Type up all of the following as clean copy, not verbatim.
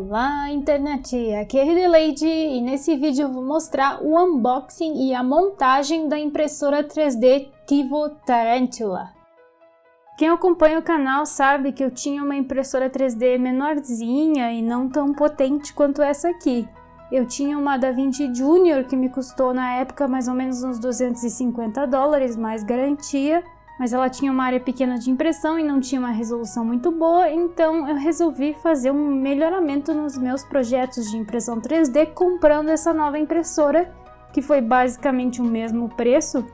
Olá internet, aqui é a Adelaide e nesse vídeo eu vou mostrar o unboxing e a montagem da impressora 3D Tivo Tarantula. Quem acompanha o canal sabe que eu tinha uma impressora 3D menorzinha e não tão potente quanto essa aqui. Eu tinha uma DaVinci Junior que me custou na época mais ou menos uns $250 mais garantia, mas ela tinha uma área pequena de impressão e não tinha uma resolução muito boa, então eu resolvi fazer um melhoramento nos meus projetos de impressão 3D comprando essa nova impressora, que foi basicamente o mesmo preço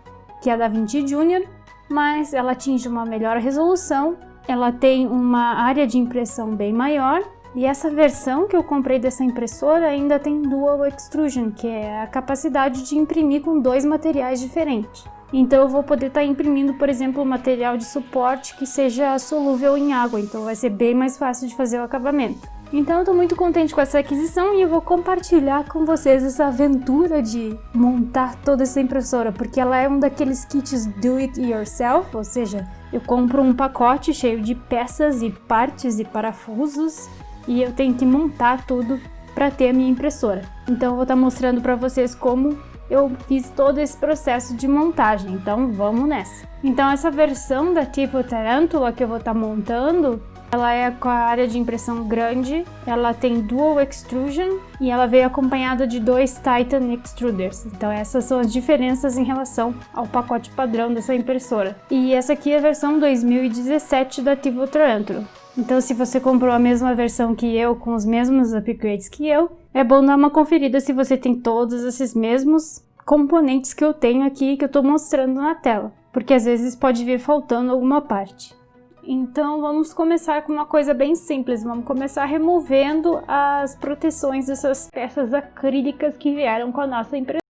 que a DaVinci Junior, mas ela atinge uma melhor resolução, ela tem uma área de impressão bem maior, e essa versão que eu comprei dessa impressora ainda tem Dual Extrusion, que é a capacidade de imprimir com dois materiais diferentes. Então eu vou poder estar imprimindo, por exemplo, material de suporte que seja solúvel em água, então vai ser bem mais fácil de fazer o acabamento. Então eu estou muito contente com essa aquisição e eu vou compartilhar com vocês essa aventura de montar toda essa impressora, porque ela é um daqueles kits do it yourself, ou seja, eu compro um pacote cheio de peças e partes e parafusos e eu tenho que montar tudo para ter a minha impressora. Então eu vou estar mostrando para vocês como eu fiz todo esse processo de montagem, então vamos nessa. Então essa versão da Tivo Tarantula que eu vou estar montando, ela é com a área de impressão grande, ela tem Dual Extrusion e ela veio acompanhada de dois Titan Extruders. Então essas são as diferenças em relação ao pacote padrão dessa impressora. E essa aqui é a versão 2017 da Tivo Tarantula. Então se você comprou a mesma versão que eu, com os mesmos upgrades que eu, é bom dar uma conferida se você tem todos esses mesmos componentes que eu tenho aqui, que eu estou mostrando na tela, porque às vezes pode vir faltando alguma parte. Então vamos começar com uma coisa bem simples, vamos começar removendo as proteções dessas peças acrílicas que vieram com a nossa impressora.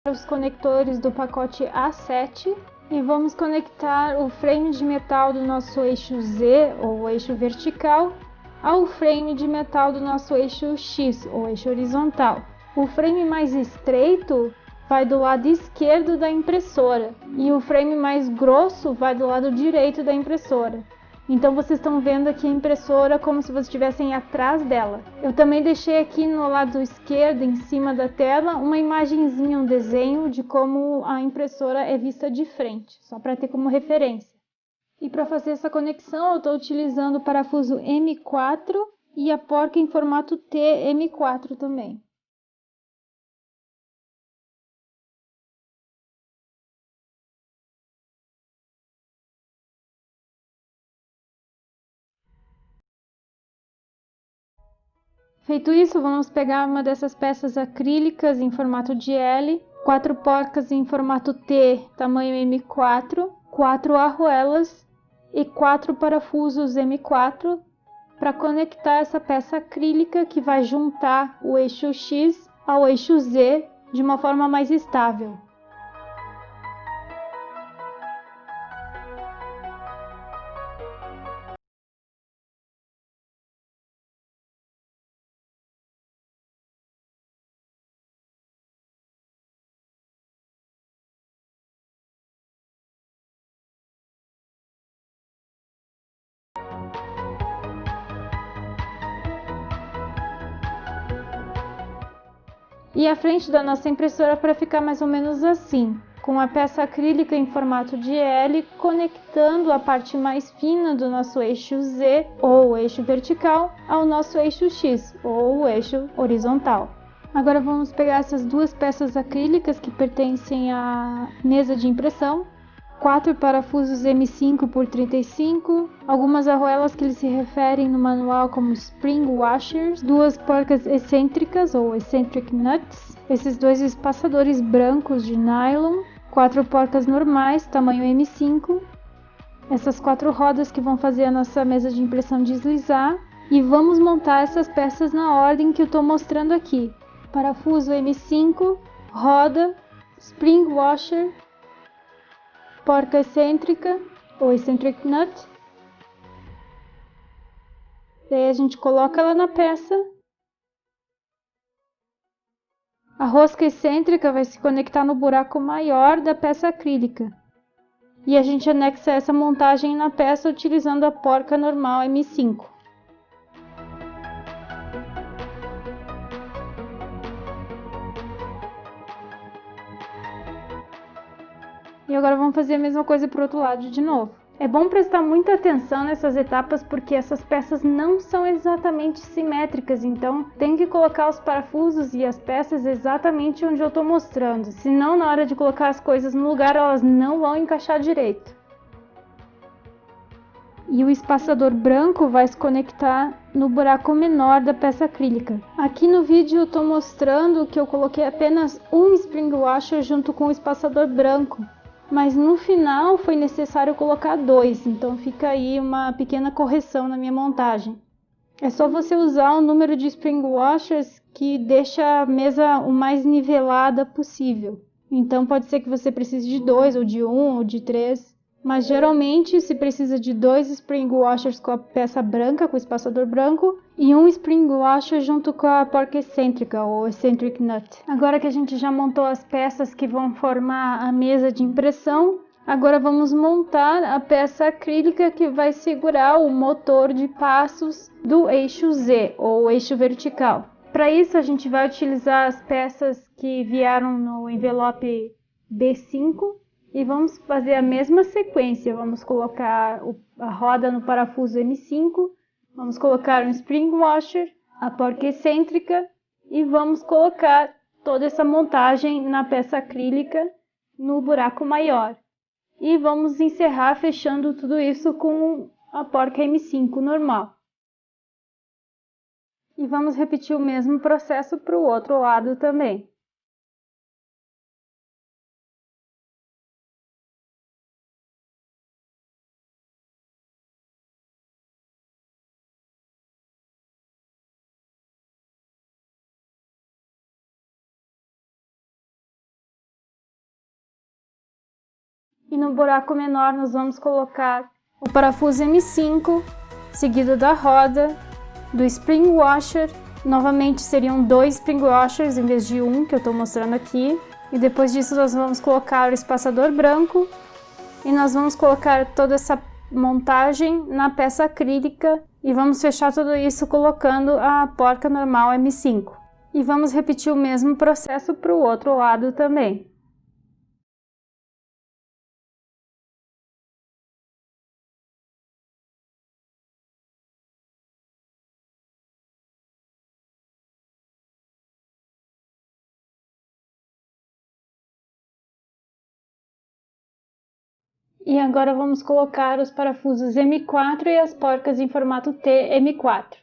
Os conectores do pacote A7 e vamos conectar o frame de metal do nosso eixo Z, ou eixo vertical, ao frame de metal do nosso eixo X, ou eixo horizontal. O frame mais estreito vai do lado esquerdo da impressora e o frame mais grosso vai do lado direito da impressora. Então vocês estão vendo aqui a impressora como se vocês estivessem atrás dela. Eu também deixei aqui no lado esquerdo, em cima da tela, uma imagenzinha, um desenho de como a impressora é vista de frente, só para ter como referência. E para fazer essa conexão eu estou utilizando o parafuso M4 e a porca em formato T M4 também. Feito isso, vamos pegar uma dessas peças acrílicas em formato de L, 4 porcas em formato T, tamanho M4, 4 arruelas e 4 parafusos M4 para conectar essa peça acrílica que vai juntar o eixo X ao eixo Z de uma forma mais estável. e a frente da nossa impressora para ficar mais ou menos assim, com a peça acrílica em formato de L conectando a parte mais fina do nosso eixo Z ou eixo vertical ao nosso eixo X ou eixo horizontal. Agora vamos pegar essas duas peças acrílicas que pertencem à mesa de impressão, 4 parafusos M5 por 35, algumas arruelas que eles se referem no manual como spring washers, duas porcas excêntricas ou eccentric nuts, esses dois espaçadores brancos de nylon, 4 porcas normais, tamanho M5, essas 4 rodas que vão fazer a nossa mesa de impressão deslizar, e vamos montar essas peças na ordem que eu estou mostrando aqui. Parafuso M5, roda, spring washer, porca excêntrica ou eccentric nut. Daí a gente coloca ela na peça. A rosca excêntrica vai se conectar no buraco maior da peça acrílica. E a gente anexa essa montagem na peça utilizando a porca normal M5. E agora vamos fazer a mesma coisa para o outro lado de novo. É bom prestar muita atenção nessas etapas porque essas peças não são exatamente simétricas, então tem que colocar os parafusos e as peças exatamente onde eu estou mostrando, senão na hora de colocar as coisas no lugar elas não vão encaixar direito. E o espaçador branco vai se conectar no buraco menor da peça acrílica. Aqui no vídeo eu estou mostrando que eu coloquei apenas um spring washer junto com o espaçador branco. Mas no final foi necessário colocar 2, então fica aí uma pequena correção na minha montagem. É só você usar o número de spring washers que deixa a mesa o mais nivelada possível. Então pode ser que você precise de 2, ou de 1, ou de 3. Mas geralmente se precisa de 2 spring washers com a peça branca, com o espaçador branco, e um spring washer junto com a porca excêntrica ou eccentric nut. Agora que a gente já montou as peças que vão formar a mesa de impressão, agora vamos montar a peça acrílica que vai segurar o motor de passos do eixo Z ou eixo vertical. Para isso a gente vai utilizar as peças que vieram no envelope B5. E vamos fazer a mesma sequência, vamos colocar a roda no parafuso M5, vamos colocar um spring washer, a porca excêntrica e vamos colocar toda essa montagem na peça acrílica no buraco maior. E vamos encerrar fechando tudo isso com a porca M5 normal. E vamos repetir o mesmo processo para o outro lado também. E no buraco menor nós vamos colocar o parafuso M5, seguido da roda, do spring washer, novamente seriam 2 spring washers em vez de um que eu estou mostrando aqui, e depois disso nós vamos colocar o espaçador branco, e nós vamos colocar toda essa montagem na peça acrílica, e vamos fechar tudo isso colocando a porca normal M5. E vamos repetir o mesmo processo para o outro lado também. E agora vamos colocar os parafusos M4 e as porcas em formato T M4.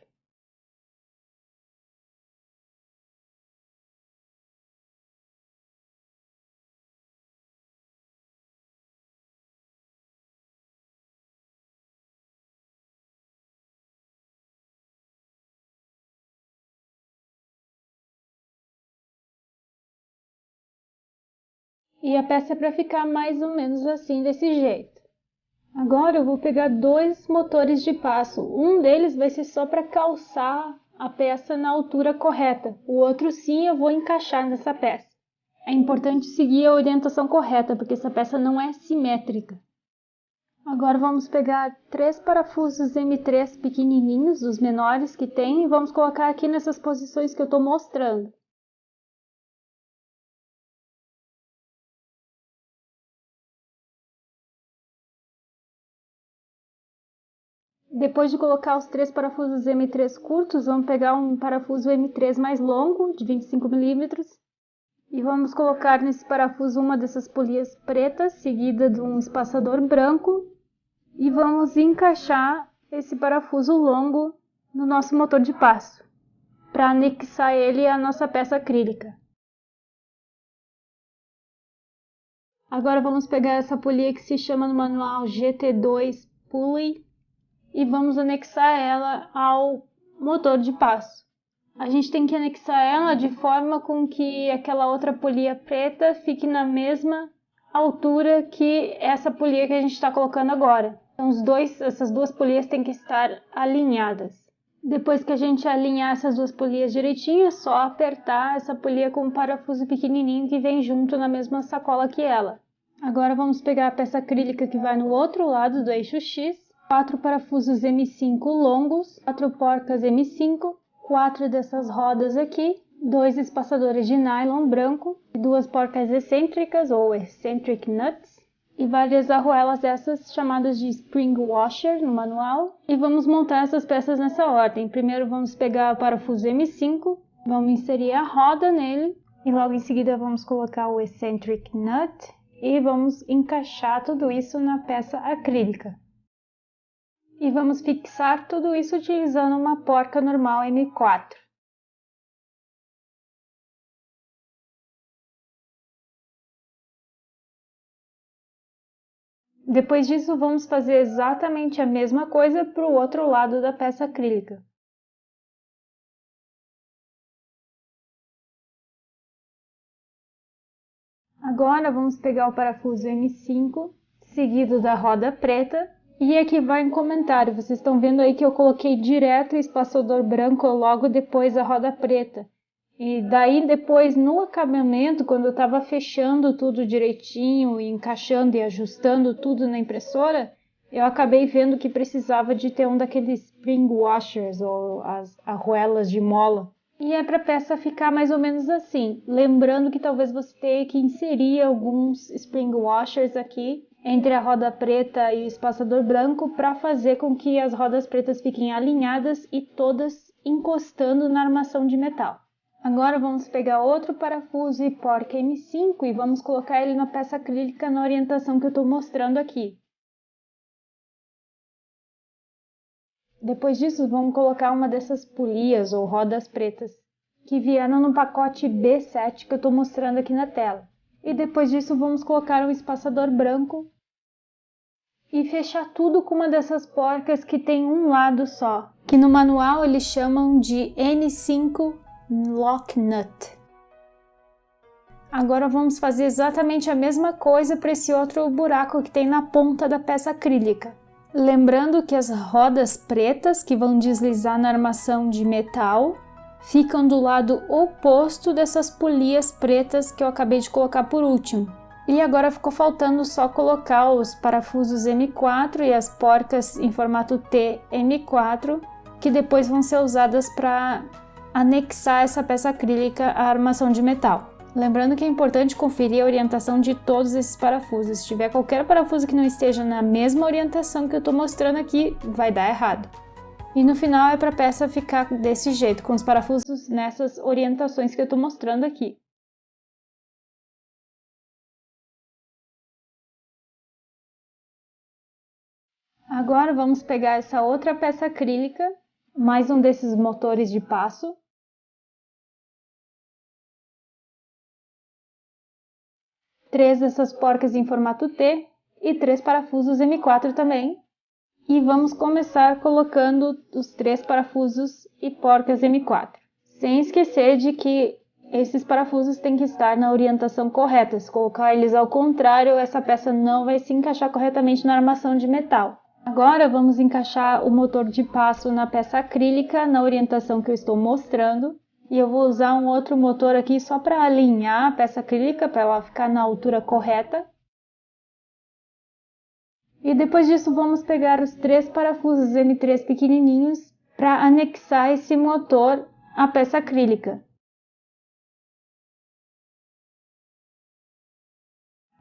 E a peça é para ficar mais ou menos assim, desse jeito. Agora eu vou pegar 2 motores de passo. Um deles vai ser só para calçar a peça na altura correta. O outro sim eu vou encaixar nessa peça. É importante seguir a orientação correta, porque essa peça não é simétrica. Agora vamos pegar 3 parafusos M3 pequenininhos, os menores que tem, e vamos colocar aqui nessas posições que eu estou mostrando. Depois de colocar os 3 parafusos M3 curtos, vamos pegar um parafuso M3 mais longo, de 25 mm, e vamos colocar nesse parafuso uma dessas polias pretas, seguida de um espaçador branco, e vamos encaixar esse parafuso longo no nosso motor de passo, para anexar ele à nossa peça acrílica. Agora vamos pegar essa polia que se chama no manual GT2 Pulley e vamos anexar ela ao motor de passo. A gente tem que anexar ela de forma com que aquela outra polia preta fique na mesma altura que essa polia que a gente está colocando agora. Então essas duas polias têm que estar alinhadas. Depois que a gente alinhar essas duas polias direitinho, é só apertar essa polia com um parafuso pequenininho que vem junto na mesma sacola que ela. Agora vamos pegar a peça acrílica que vai no outro lado do eixo X, 4 parafusos M5 longos, 4 porcas M5, 4 dessas rodas aqui, 2 espaçadores de nylon branco, 2 porcas excêntricas ou eccentric nuts e várias arruelas dessas chamadas de spring washer no manual. E vamos montar essas peças nessa ordem. Primeiro vamos pegar o parafuso M5, vamos inserir a roda nele e logo em seguida vamos colocar o eccentric nut e vamos encaixar tudo isso na peça acrílica. E vamos fixar tudo isso utilizando uma porca normal M4. Depois disso, vamos fazer exatamente a mesma coisa para o outro lado da peça acrílica. Agora vamos pegar o parafuso M5, seguido da roda preta. E aqui vai um comentário, vocês estão vendo aí que eu coloquei direto o espaçador branco logo depois da roda preta. E daí depois no acabamento, quando eu estava fechando tudo direitinho, e encaixando e ajustando tudo na impressora, eu acabei vendo que precisava de ter um daqueles spring washers, ou as arruelas de mola. E é para a peça ficar mais ou menos assim, lembrando que talvez você tenha que inserir alguns spring washers aqui, entre a roda preta e o espaçador branco para fazer com que as rodas pretas fiquem alinhadas e todas encostando na armação de metal. Agora vamos pegar outro parafuso e porca M5 e vamos colocar ele na peça acrílica na orientação que eu estou mostrando aqui. Depois disso vamos colocar uma dessas polias ou rodas pretas que vieram no pacote B7 que eu estou mostrando aqui na tela. E depois disso vamos colocar um espaçador branco e fechar tudo com uma dessas porcas que tem um lado só, que no manual eles chamam de N5 Lock Nut. Agora vamos fazer exatamente a mesma coisa para esse outro buraco que tem na ponta da peça acrílica. Lembrando que as rodas pretas que vão deslizar na armação de metal ficam do lado oposto dessas polias pretas que eu acabei de colocar por último. E agora ficou faltando só colocar os parafusos M4 e as porcas em formato T M4, que depois vão ser usadas para anexar essa peça acrílica à armação de metal. Lembrando que é importante conferir a orientação de todos esses parafusos. Se tiver qualquer parafuso que não esteja na mesma orientação que eu estou mostrando aqui, vai dar errado. E no final é para a peça ficar desse jeito, com os parafusos nessas orientações que eu estou mostrando aqui. Agora vamos pegar essa outra peça acrílica, mais um desses motores de passo. Três dessas porcas em formato T e 3 parafusos M4 também. E vamos começar colocando os 3 parafusos e porcas M4. Sem esquecer de que esses parafusos têm que estar na orientação correta. Se colocar eles ao contrário, essa peça não vai se encaixar corretamente na armação de metal. Agora vamos encaixar o motor de passo na peça acrílica na orientação que eu estou mostrando. E eu vou usar um outro motor aqui só para alinhar a peça acrílica, para ela ficar na altura correta. E depois disso vamos pegar os 3 parafusos M3 pequenininhos para anexar esse motor à peça acrílica.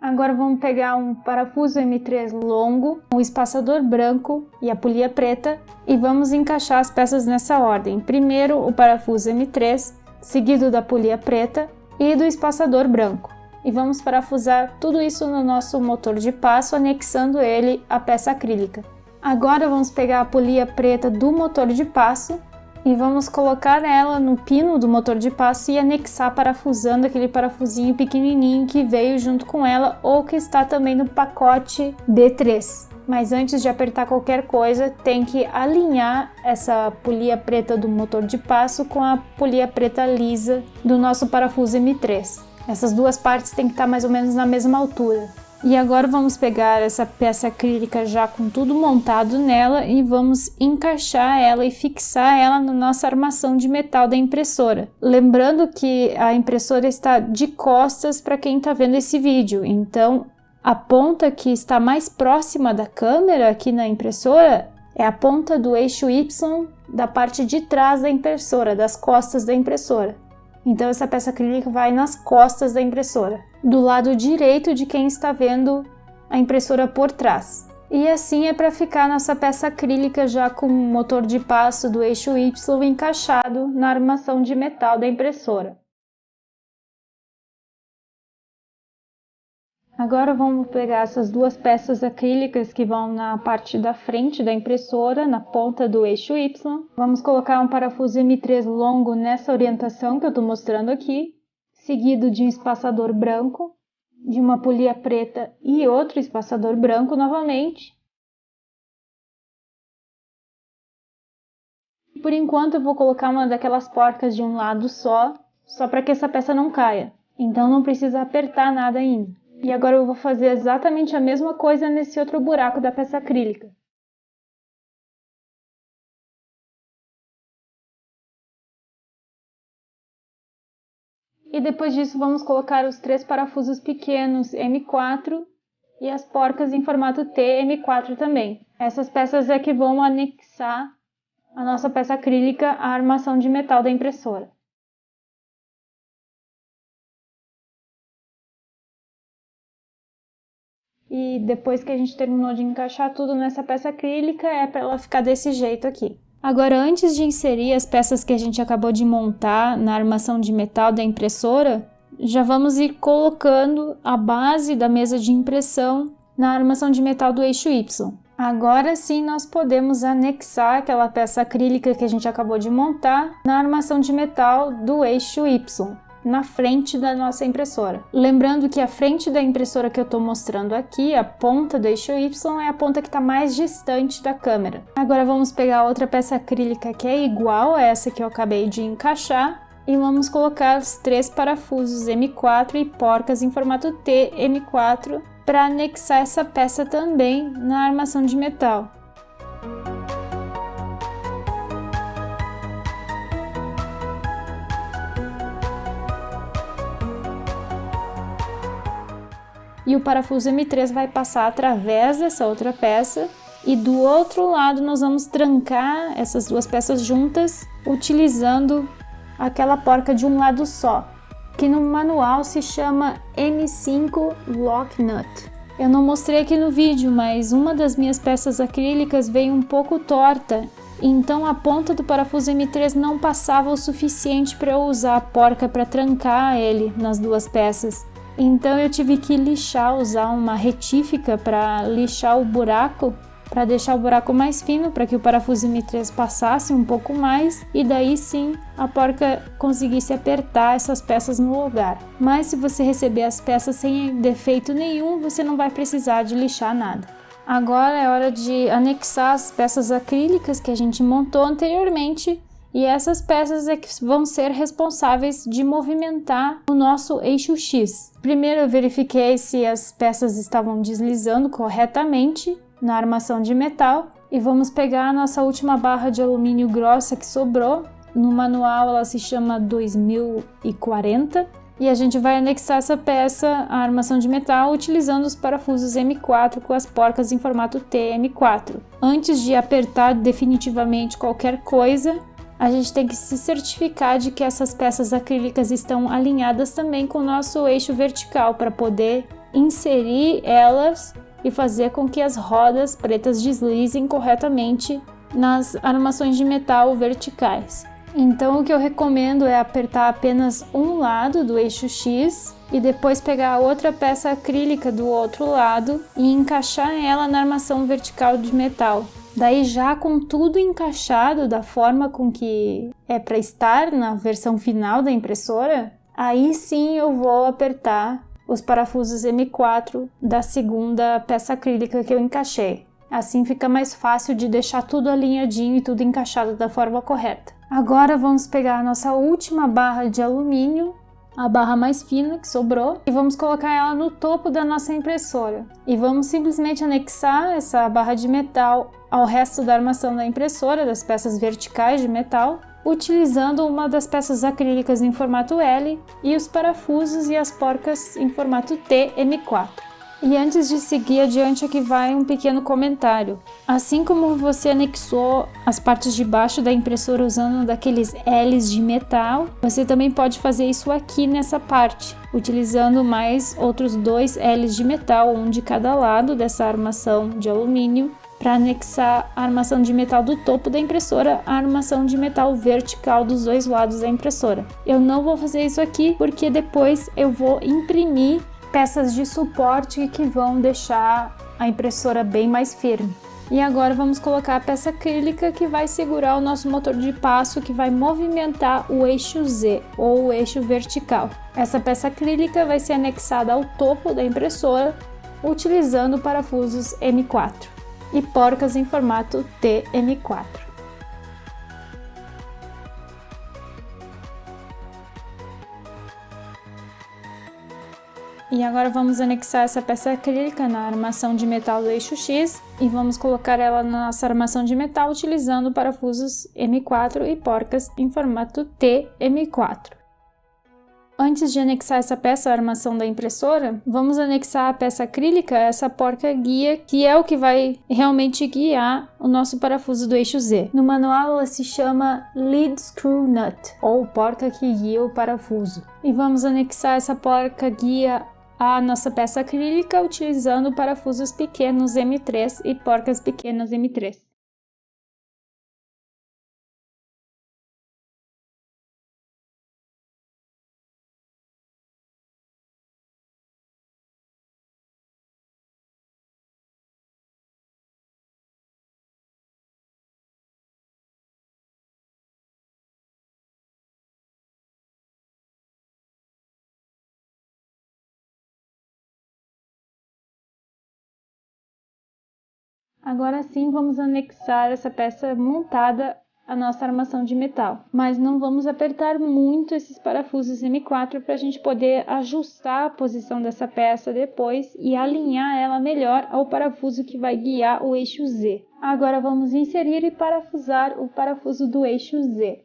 Agora vamos pegar um parafuso M3 longo, um espaçador branco e a polia preta e vamos encaixar as peças nessa ordem. Primeiro o parafuso M3, seguido da polia preta e do espaçador branco. E vamos parafusar tudo isso no nosso motor de passo, anexando ele à peça acrílica. Agora vamos pegar a polia preta do motor de passo e vamos colocar ela no pino do motor de passo e anexar parafusando aquele parafusinho pequenininho que veio junto com ela ou que está também no pacote D3. Mas antes de apertar qualquer coisa, tem que alinhar essa polia preta do motor de passo com a polia preta lisa do nosso parafuso M3. Essas duas partes têm que estar mais ou menos na mesma altura. E agora vamos pegar essa peça acrílica já com tudo montado nela e vamos encaixar ela e fixar ela na nossa armação de metal da impressora. Lembrando que a impressora está de costas para quem está vendo esse vídeo, então a ponta que está mais próxima da câmera aqui na impressora é a ponta do eixo Y da parte de trás da impressora, das costas da impressora. Então essa peça acrílica vai nas costas da impressora, do lado direito de quem está vendo a impressora por trás. E assim é para ficar nossa peça acrílica já com o motor de passo do eixo Y encaixado na armação de metal da impressora. Agora vamos pegar essas duas peças acrílicas que vão na parte da frente da impressora, na ponta do eixo Y. Vamos colocar um parafuso M3 longo nessa orientação que eu estou mostrando aqui, seguido de um espaçador branco, de uma polia preta e outro espaçador branco novamente. Por enquanto eu vou colocar uma daquelas porcas de um lado só para que essa peça não caia. Então não precisa apertar nada ainda. E agora eu vou fazer exatamente a mesma coisa nesse outro buraco da peça acrílica. E depois disso vamos colocar os 3 parafusos pequenos M4 e as porcas em formato T M4 também. Essas peças é que vão anexar a nossa peça acrílica à armação de metal da impressora. E depois que a gente terminou de encaixar tudo nessa peça acrílica, é para ela ficar desse jeito aqui. Agora, antes de inserir as peças que a gente acabou de montar na armação de metal da impressora, já vamos ir colocando a base da mesa de impressão na armação de metal do eixo Y. Agora sim nós podemos anexar aquela peça acrílica que a gente acabou de montar na armação de metal do eixo Y, na frente da nossa impressora. Lembrando que a frente da impressora que eu estou mostrando aqui, a ponta do eixo Y, é a ponta que está mais distante da câmera. Agora vamos pegar outra peça acrílica que é igual a essa que eu acabei de encaixar e vamos colocar os 3 parafusos M4 e porcas em formato T M4 para anexar essa peça também na armação de metal. E o parafuso M3 vai passar através dessa outra peça e do outro lado nós vamos trancar essas duas peças juntas utilizando aquela porca de um lado só, que no manual se chama M5 Lock Nut. Eu não mostrei aqui no vídeo, mas uma das minhas peças acrílicas veio um pouco torta, então a ponta do parafuso M3 não passava o suficiente para eu usar a porca para trancar ele nas duas peças. Então eu tive que lixar, usar uma retífica para lixar o buraco, para deixar o buraco mais fino, para que o parafuso M3 passasse um pouco mais e daí sim a porca conseguisse apertar essas peças no lugar. Mas se você receber as peças sem defeito nenhum, você não vai precisar de lixar nada. Agora é hora de anexar as peças acrílicas que a gente montou anteriormente. E essas peças é que vão ser responsáveis de movimentar o nosso eixo X. Primeiro eu verifiquei se as peças estavam deslizando corretamente na armação de metal e vamos pegar a nossa última barra de alumínio grossa que sobrou. No manual ela se chama 2040 e a gente vai anexar essa peça à armação de metal utilizando os parafusos M4 com as porcas em formato T M4. Antes de apertar definitivamente qualquer coisa, a gente tem que se certificar de que essas peças acrílicas estão alinhadas também com o nosso eixo vertical para poder inserir elas e fazer com que as rodas pretas deslizem corretamente nas armações de metal verticais. Então o que eu recomendo é apertar apenas um lado do eixo X e depois pegar a outra peça acrílica do outro lado e encaixar ela na armação vertical de metal. Daí, já com tudo encaixado da forma com que é para estar na versão final da impressora, aí sim eu vou apertar os parafusos M4 da segunda peça acrílica que eu encaixei. Assim fica mais fácil de deixar tudo alinhadinho e tudo encaixado da forma correta. Agora vamos pegar a nossa última barra de alumínio, a barra mais fina que sobrou, e vamos colocar ela no topo da nossa impressora. E vamos simplesmente anexar essa barra de metal ao resto da armação da impressora, das peças verticais de metal, utilizando uma das peças acrílicas em formato L e os parafusos e as porcas em formato T M4. E antes de seguir adiante, aqui vai um pequeno comentário. Assim como você anexou as partes de baixo da impressora usando daqueles L's de metal, você também pode fazer isso aqui nessa parte, utilizando mais outros 2 L's de metal, um de cada lado dessa armação de alumínio, para anexar a armação de metal do topo da impressora à armação de metal vertical dos 2 lados da impressora. Eu não vou fazer isso aqui porque depois eu vou imprimir peças de suporte que vão deixar a impressora bem mais firme. E agora vamos colocar a peça acrílica que vai segurar o nosso motor de passo, que vai movimentar o eixo Z, ou o eixo vertical. Essa peça acrílica vai ser anexada ao topo da impressora, utilizando parafusos M4 e porcas em formato TM4. E agora vamos anexar essa peça acrílica na armação de metal do eixo X e vamos colocar ela na nossa armação de metal utilizando parafusos M4 e porcas em formato T M4. Antes de anexar essa peça à armação da impressora, vamos anexar a peça acrílica a essa porca guia, que é o que vai realmente guiar o nosso parafuso do eixo Z. No manual ela se chama Lead Screw Nut, ou porca que guia o parafuso. E vamos anexar essa porca guia a nossa peça acrílica utilizando parafusos pequenos M3 e porcas pequenas M3. Agora sim vamos anexar essa peça montada à nossa armação de metal, mas não vamos apertar muito esses parafusos M4 para a gente poder ajustar a posição dessa peça depois e alinhar ela melhor ao parafuso que vai guiar o eixo Z. Agora vamos inserir e parafusar o parafuso do eixo Z.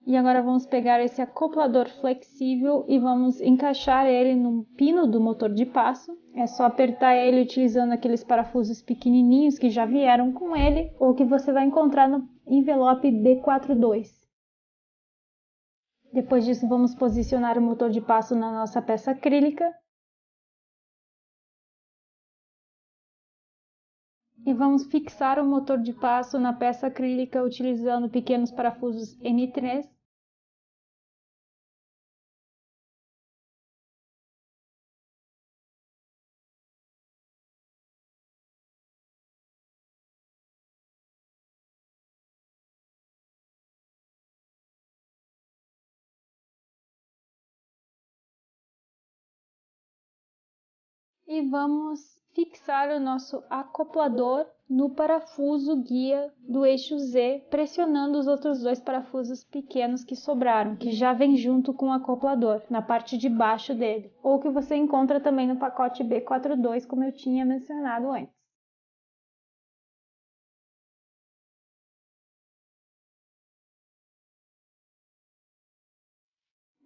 E agora vamos pegar esse acoplador flexível e vamos encaixar ele no pino do motor de passo. É só apertar ele utilizando aqueles parafusos pequenininhos que já vieram com ele ou que você vai encontrar no envelope D42. Depois disso, vamos posicionar o motor de passo na nossa peça acrílica. E vamos fixar o motor de passo na peça acrílica utilizando pequenos parafusos M3. E vamos fixar o nosso acoplador no parafuso guia do eixo Z, pressionando os outros 2 parafusos pequenos que sobraram, que já vem junto com o acoplador, na parte de baixo dele, ou que você encontra também no pacote B42, como eu tinha mencionado antes.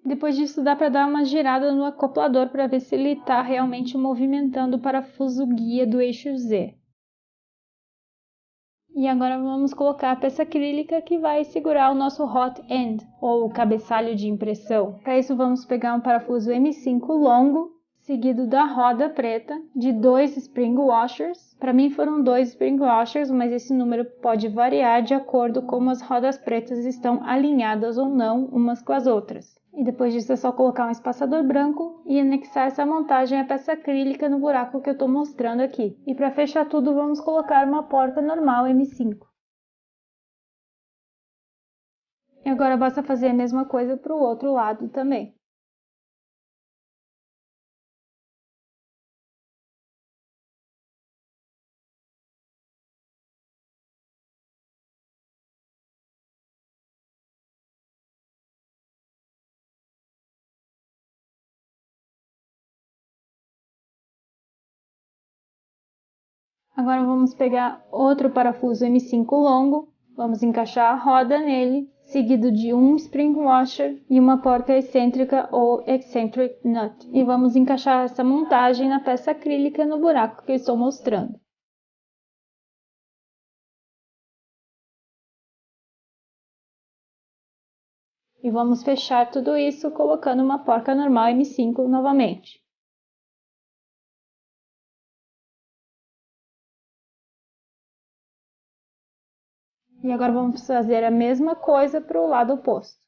Depois disso, dá para dar uma girada no acoplador para ver se ele está realmente movimentando o parafuso guia do eixo Z. E agora vamos colocar a peça acrílica que vai segurar o nosso hot end, ou o cabeçalho de impressão. Para isso vamos pegar um parafuso M5 longo, seguido da roda preta, de 2 spring washers. Para mim foram 2 spring washers, mas esse número pode variar de acordo com como as rodas pretas estão alinhadas ou não umas com as outras. E depois disso é só colocar um espaçador branco e anexar essa montagem à peça acrílica no buraco que eu estou mostrando aqui. E para fechar tudo vamos colocar uma porta normal M5. E agora basta fazer a mesma coisa para o outro lado também. Agora vamos pegar outro parafuso M5 longo, vamos encaixar a roda nele, seguido de um spring washer e uma porca excêntrica ou eccentric nut. E vamos encaixar essa montagem na peça acrílica no buraco que eu estou mostrando. E vamos fechar tudo isso colocando uma porca normal M5 novamente. E agora vamos fazer a mesma coisa para o lado oposto.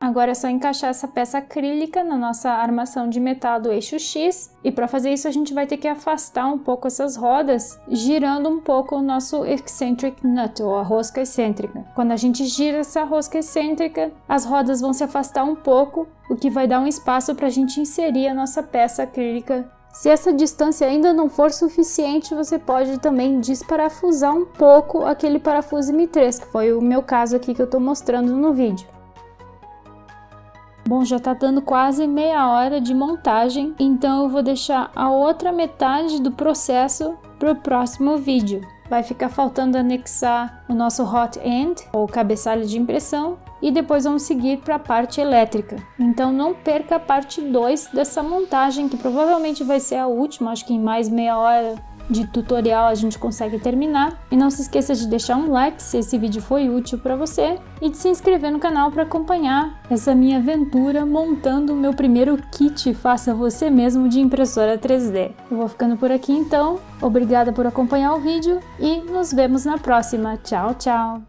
Agora é só encaixar essa peça acrílica na nossa armação de metal do eixo X, e para fazer isso a gente vai ter que afastar um pouco essas rodas, girando um pouco o nosso eccentric nut, ou a rosca excêntrica. Quando a gente gira essa rosca excêntrica, as rodas vão se afastar um pouco, o que vai dar um espaço para a gente inserir a nossa peça acrílica. Se essa distância ainda não for suficiente, você pode também desparafusar um pouco aquele parafuso M3, que foi o meu caso aqui que eu estou mostrando no vídeo. Bom, já tá dando quase meia hora de montagem, então eu vou deixar a outra metade do processo para o próximo vídeo. Vai ficar faltando anexar o nosso hot end, ou cabeçalho de impressão, e depois vamos seguir para a parte elétrica. Então não perca a parte 2 dessa montagem, que provavelmente vai ser a última, acho que em mais meia hora de tutorial a gente consegue terminar. E não se esqueça de deixar um like se esse vídeo foi útil para você e de se inscrever no canal para acompanhar essa minha aventura montando o meu primeiro kit faça você mesmo de impressora 3D. Eu vou ficando por aqui então, obrigada por acompanhar o vídeo e nos vemos na próxima. Tchau, tchau!